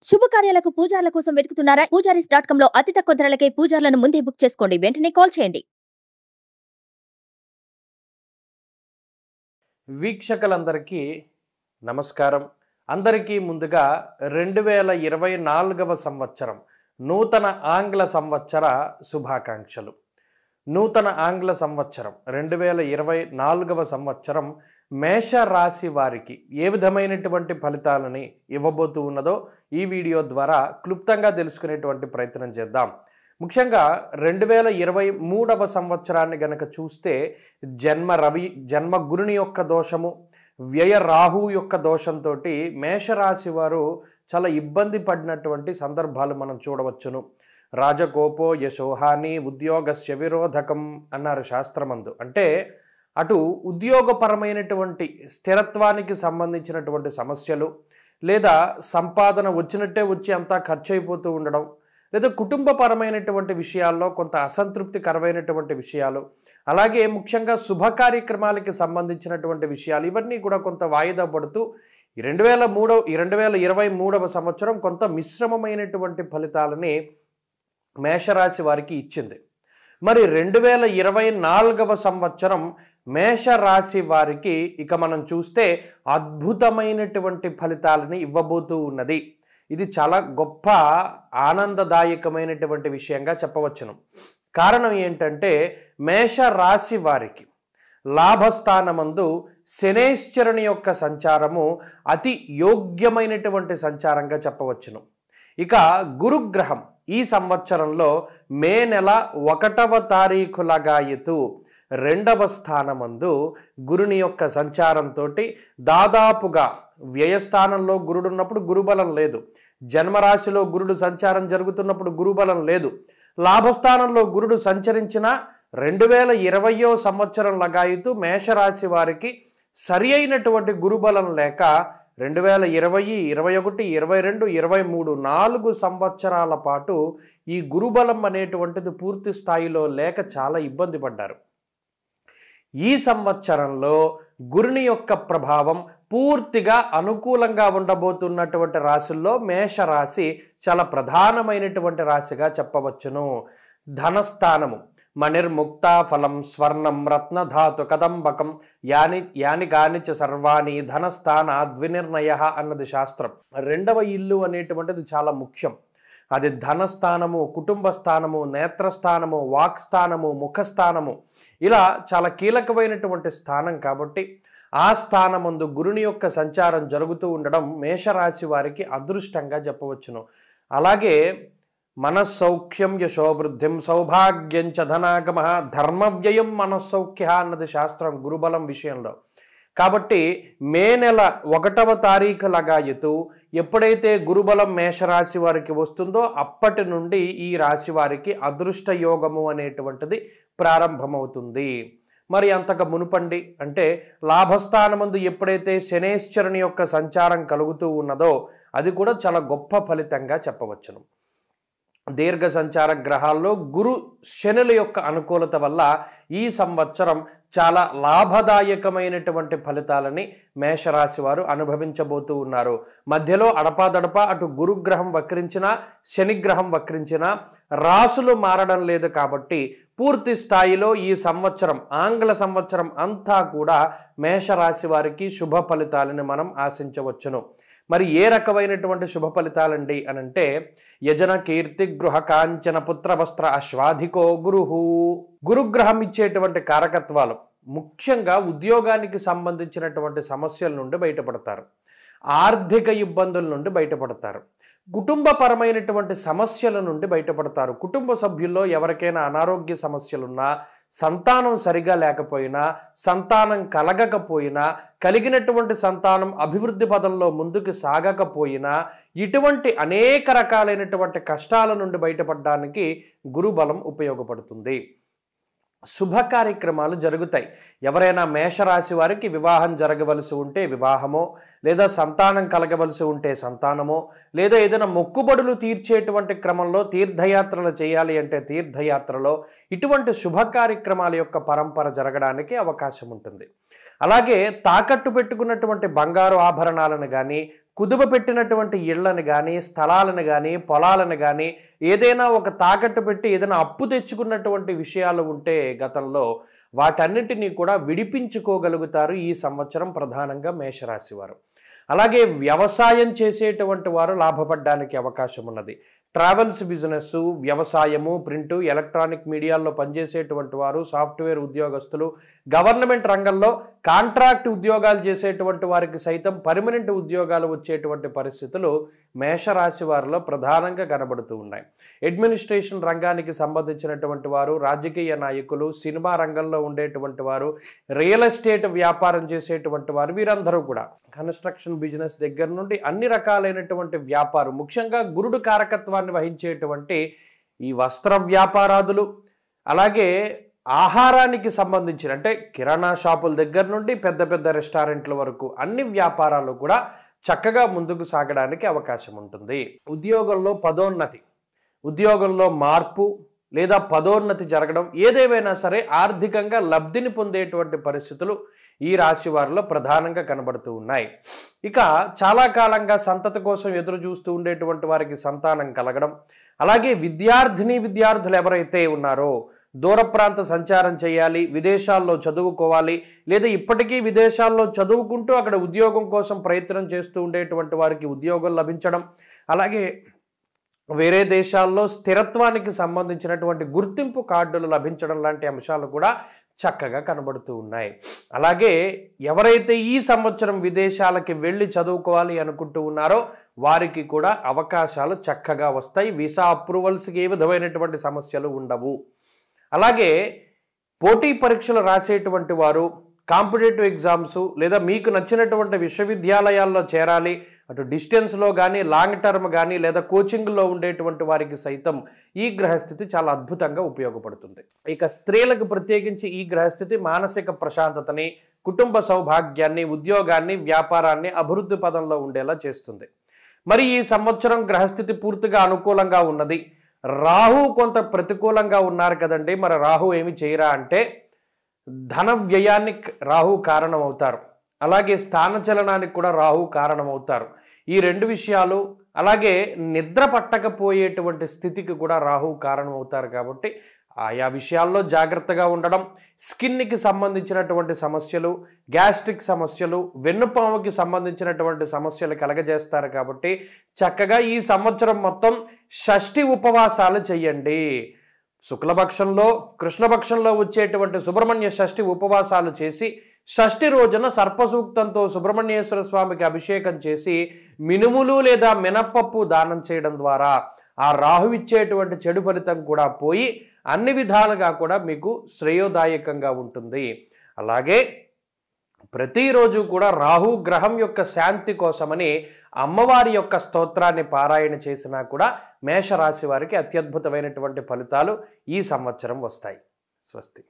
శుభకార్యాలకు పూజార్ల కోసం వెతుకుతున్నారా? పూజారీస్.com లో అతి తక్కువ ధరలకే పూజార్లను ముందే బుక్ చేసుకోండి. వెంటనే కాల్ చేయండి. వీక్షకులందరికీ నమస్కారం. అందరికీ ముందుగా 2024వ సంవత్సరం నూతన ఆంగ్ల సంవత్సర శుభాకాంక్షలు. నూతన ఆంగ్ల సంవత్సరం 2024వ సంవత్సరం మేషరాశి వారికి ఏ విధమైనటువంటి ఫలితాలని ఇవ్వబోతూ ఉన్నదో ఈ వీడియో ద్వారా క్లుప్తంగా తెలుసుకునేటువంటి ప్రయత్నం చేద్దాం. ముఖ్యంగా 2023వ సంవత్సరాన్ని గనక చూస్తే జన్మ గురుని యొక్క దోషము, వ్యయ రాహు యొక్క దోషంతో మేషరాశి వారు చాలా ఇబ్బంది పడినటువంటి సందర్భాలు మనం చూడవచ్చును. రాజకోపో యశోహాని ఉద్యోగస్య విరోధకం అన్నారు శాస్త్రమందు. అంటే అటు ఉద్యోగపరమైనటువంటి స్థిరత్వానికి సంబంధించినటువంటి సమస్యలు, లేదా సంపాదన వచ్చినట్టే వచ్చి అంతా ఖర్చు అయిపోతూ ఉండడం, లేదా కుటుంబపరమైనటువంటి విషయాల్లో కొంత అసంతృప్తికరమైనటువంటి విషయాలు, అలాగే ముఖ్యంగా శుభ కార్యక్రమాలకి సంబంధించినటువంటి విషయాలు, ఇవన్నీ కూడా కొంత వాయిదా పడుతూ 2023వ సంవత్సరం కొంత మిశ్రమమైనటువంటి ఫలితాలని మేషరాశి వారికి ఇచ్చింది. మరి 2024వ సంవత్సరం మేషరాశి వారికి ఇక మనం చూస్తే అద్భుతమైనటువంటి ఫలితాలని ఇవ్వబోతూ ఉన్నది. ఇది చాలా గొప్ప ఆనందదాయకమైనటువంటి విషయంగా చెప్పవచ్చును. కారణం ఏంటంటే మేషరాశి వారికి లాభస్థానమందు శనేశ్వరుని యొక్క సంచారము అతి యోగ్యమైనటువంటి సంచారంగా చెప్పవచ్చును. ఇక గురుగ్రహం ఈ సంవత్సరంలో మే నెల 1వ తారీఖు లగాయతు 2వ స్థానమందు గురుని యొక్క సంచారంతో దాదాపుగా వ్యయస్థానంలో గురుడు ఉన్నప్పుడు గురుబలం లేదు, జన్మరాశిలో గురుడు సంచారం జరుగుతున్నప్పుడు గురుబలం లేదు, లాభస్థానంలో గురుడు సంచరించిన 2020వ సంవత్సరం లగాయతు మేషరాశి వారికి సరి అయినటువంటి గురుబలం లేక 2020, 21, 22, 23 4 సంవత్సరాల పాటు ఈ గురుబలం అనేటువంటిది పూర్తి స్థాయిలో లేక చాలా ఇబ్బంది పడ్డారు. ఈ సంవత్సరంలో గురుని యొక్క ప్రభావం పూర్తిగా అనుకూలంగా ఉండబోతున్నటువంటి రాశుల్లో మేషరాశి చాలా ప్రధానమైనటువంటి రాశిగా చెప్పవచ్చును. ధనస్థానము మణిర్ముక్త ఫలం స్వర్ణం రత్నధాతు కదంబకం యాని కానిచ సర్వాణి ధనస్థాన ద్వినిర్ణయ అన్నది శాస్త్రం. 2వ ఇల్లు అనేటువంటిది చాలా ముఖ్యం. అది ధనస్థానము, కుటుంబ స్థానము, నేత్రస్థానము, వాక్స్థానము, ముఖస్థానము, ఇలా చాలా కీలకమైనటువంటి స్థానం కాబట్టి ఆ స్థానమందు గురుని యొక్క సంచారం జరుగుతూ ఉండడం మేషరాశి వారికి అదృష్టంగా చెప్పవచ్చును. అలాగే మనస్సౌఖ్యం యశోవృద్ధిం సౌభాగ్యం చ ధనాగమ ధర్మవ్యయం మనస్సౌఖ్య అన్నది శాస్త్రం గురుబలం విషయంలో. కాబట్టి మే నెల 1వ తారీఖు లగాయతు ఎప్పుడైతే గురుబలం మేషరాశి వారికి వస్తుందో అప్పటి నుండి ఈ రాశి వారికి అదృష్ట యోగము అనేటువంటిది ప్రారంభమవుతుంది. మరి అంతగా మునుపండి అంటే లాభస్థానమందు ఎప్పుడైతే శనేశ్వరుని యొక్క సంచారం కలుగుతూ ఉన్నదో అది కూడా చాలా గొప్ప ఫలితంగా చెప్పవచ్చును. దీర్ఘ సంచార గ్రహాల్లో గురు శనుల యొక్క అనుకూలత వల్ల ఈ సంవత్సరం చాలా లాభదాయకమైనటువంటి ఫలితాలని మేషరాశి వారు అనుభవించబోతూ ఉన్నారు. మధ్యలో అడపాదడప అటు గురుగ్రహం వక్రించినా శనిగ్రహం వక్రించినా రాసులు మారడం లేదు కాబట్టి పూర్తి స్థాయిలో ఈ సంవత్సరం ఆంగ్ల సంవత్సరం అంతా కూడా మేషరాశి వారికి శుభ ఫలితాలను మనం ఆశించవచ్చును. మరి ఏ రకమైనటువంటి శుభ ఫలితాలండి అనంటే యజన కీర్తి గృహ కాంచన పుత్ర వస్త్ర అశ్వాధికో గురుగ్రహం ఇచ్చేటువంటి కారకత్వాలు ముఖ్యంగా ఉద్యోగానికి సంబంధించినటువంటి సమస్యల నుండి బయటపడతారు, ఆర్థిక ఇబ్బందుల నుండి బయటపడతారు, కుటుంబపరమైనటువంటి సమస్యల నుండి బయటపడతారు. కుటుంబ సభ్యుల్లో ఎవరికైనా అనారోగ్య సమస్యలున్నా, సంతానం సరిగా లేకపోయినా, సంతానం కలగకపోయినా, కలిగినటువంటి సంతానం అభివృద్ధి పదంలో ముందుకు సాగకపోయినా, ఇటువంటి అనేక రకాలైనటువంటి కష్టాల నుండి బయటపడడానికి గురుబలం ఉపయోగపడుతుంది. శుభ కార్యక్రమాలు జరుగుతాయి. ఎవరైనా మేషరాశి వారికి వివాహం జరగవలసి ఉంటే వివాహమో, లేదా సంతానం కలగవలసి ఉంటే సంతానమో, లేదా ఏదైనా మొక్కుబడులు తీర్చేటువంటి క్రమంలో తీర్థయాత్రలు చేయాలి అంటే తీర్థయాత్రలో ఇటువంటి శుభ కార్యక్రమాల యొక్క పరంపర జరగడానికి అవకాశం ఉంటుంది. అలాగే తాకట్టు పెట్టుకున్నటువంటి బంగారు ఆభరణాలను కానీ, కుదువ పెట్టినటువంటి ఇళ్లను కానీ, స్థలాలను కానీ, పొలాలను కానీ, ఏదైనా ఒక తాకట్టు పెట్టి ఏదైనా అప్పు తెచ్చుకున్నటువంటి విషయాలు ఉంటే గతంలో వాటన్నిటినీ కూడా విడిపించుకోగలుగుతారు ఈ సంవత్సరం ప్రధానంగా మేషరాశి వారు. అలాగే వ్యవసాయం చేసేటువంటి వారు లాభపడడానికి అవకాశం ఉన్నది. ట్రావెల్స్ బిజినెస్, వ్యవసాయము, ప్రింటు, ఎలక్ట్రానిక్ మీడియాల్లో పనిచేసేటువంటి వారు, సాఫ్ట్వేర్ ఉద్యోగస్తులు, గవర్నమెంట్ రంగంలో కాంట్రాక్ట్ ఉద్యోగాలు చేసేటువంటి వారికి సైతం పర్మనెంట్ ఉద్యోగాలు వచ్చేటువంటి పరిస్థితులు మేషరాశి వారిలో ప్రధానంగా కనబడుతూ ఉన్నాయి. అడ్మినిస్ట్రేషన్ రంగానికి సంబంధించినటువంటి వారు, రాజకీయ నాయకులు, సినిమా రంగంలో ఉండేటువంటి వారు, రియల్ ఎస్టేట్ వ్యాపారం చేసేటువంటి వారు, వీరందరూ కూడా కన్స్ట్రక్షన్ బిజినెస్ దగ్గర నుండి అన్ని రకాలైనటువంటి వ్యాపారం, ముఖ్యంగా గురుడు కారకత్వాన్ని వహించేటువంటి ఈ వస్త్ర వ్యాపారాదులు, అలాగే ఆహారానికి సంబంధించిన అంటే కిరాణా షాపుల దగ్గర నుండి పెద్ద పెద్ద రెస్టారెంట్ల వరకు అన్ని వ్యాపారాలు కూడా చక్కగా ముందుకు సాగడానికి అవకాశం ఉంటుంది. ఉద్యోగంలో పదోన్నతి, ఉద్యోగంలో మార్పు లేదా పదోన్నతి జరగడం, ఏదేమైనా సరే ఆర్థికంగా లబ్ధిని పొందేటువంటి పరిస్థితులు ఈ రాశి వారిలో ప్రధానంగా కనబడుతూ ఉన్నాయి. ఇక చాలా కాలంగా సంతతి కోసం ఎదురు చూస్తూ ఉండేటువంటి వారికి సంతానం కలగడం, అలాగే విద్యార్థులు ఎవరైతే ఉన్నారో దూర ప్రాంత సంచారం చేయాలి, విదేశాల్లో చదువుకోవాలి, లేదా ఇప్పటికీ విదేశాల్లో చదువుకుంటూ అక్కడ ఉద్యోగం కోసం ప్రయత్నం చేస్తూ ఉండేటువంటి వారికి ఉద్యోగం లభించడం, అలాగే వేరే దేశాల్లో స్థిరత్వానికి సంబంధించినటువంటి గుర్తింపు కార్డులు లభించడం లాంటి అంశాలు కూడా చక్కగా కనబడుతూ ఉన్నాయి. అలాగే ఎవరైతే ఈ సంవత్సరం విదేశాలకి వెళ్ళి చదువుకోవాలి అనుకుంటూ ఉన్నారో వారికి కూడా అవకాశాలు చక్కగా వస్తాయి. వీసా అప్రూవల్స్కి ఏ విధమైనటువంటి సమస్యలు ఉండవు. అలాగే పోటీ పరీక్షలు రాసేటువంటి వారు, కాంపిటేటివ్ ఎగ్జామ్స్ లేదా మీకు నచ్చినటువంటి విశ్వవిద్యాలయాల్లో చేరాలి, అటు డిస్టెన్స్లో కానీ లాంగ్ టర్మ్ కానీ లేదా కోచింగ్లో ఉండేటువంటి వారికి సైతం ఈ గ్రహస్థితి చాలా అద్భుతంగా ఉపయోగపడుతుంది. ఇక స్త్రీలకు ప్రత్యేకించి ఈ గ్రహస్థితి మానసిక ప్రశాంతతని, కుటుంబ సౌభాగ్యాన్ని, ఉద్యోగాన్ని, వ్యాపారాన్ని అభివృద్ధి పదంలో ఉండేలా చేస్తుంది. మరి ఈ సంవత్సరం గ్రహస్థితి పూర్తిగా అనుకూలంగా ఉన్నది. రాహు కొంత ప్రతికూలంగా ఉన్నారు కదండి. మరి రాహు ఏమి చేయరా అంటే ధన వ్యయానికి రాహు కారణమవుతారు, అలాగే స్థానచలనానికి కూడా రాహు కారణమవుతారు. ఈ రెండు విషయాలు, అలాగే నిద్ర పట్టకపోయేటువంటి స్థితికి కూడా రాహు కారణమవుతారు. కాబట్టి ఆయా విషయాల్లో జాగ్రత్తగా ఉండడం, స్కిన్కి సంబంధించినటువంటి సమస్యలు, గ్యాస్ట్రిక్ సమస్యలు, వెన్నుపాముకి సంబంధించినటువంటి సమస్యలు కలగజేస్తారు. కాబట్టి చక్కగా ఈ సంవత్సరం మొత్తం షష్ఠి ఉపవాసాలు చెయ్యండి. శుక్లపక్షంలో, కృష్ణపక్షంలో వచ్చేటువంటి సుబ్రహ్మణ్య షష్ఠి ఉపవాసాలు చేసి షష్ఠి రోజున సర్పసూక్తంతో సుబ్రహ్మణ్యేశ్వర స్వామికి అభిషేకం చేసి మినుములు లేదా మినప్పప్పు దానం చేయడం ద్వారా ఆ రాహు ఇచ్చేటువంటి చెడు ఫలితం కూడా పోయి అన్ని విధాలుగా కూడా మీకు శ్రేయోదాయకంగా ఉంటుంది. అలాగే ప్రతిరోజు కూడా రాహు గ్రహం యొక్క శాంతి కోసమని అమ్మవారి యొక్క స్తోత్రాన్ని పారాయణ చేసినా కూడా మేషరాశి వారికి అత్యద్భుతమైనటువంటి ఫలితాలు ఈ సంవత్సరం వస్తాయి. స్వస్తి.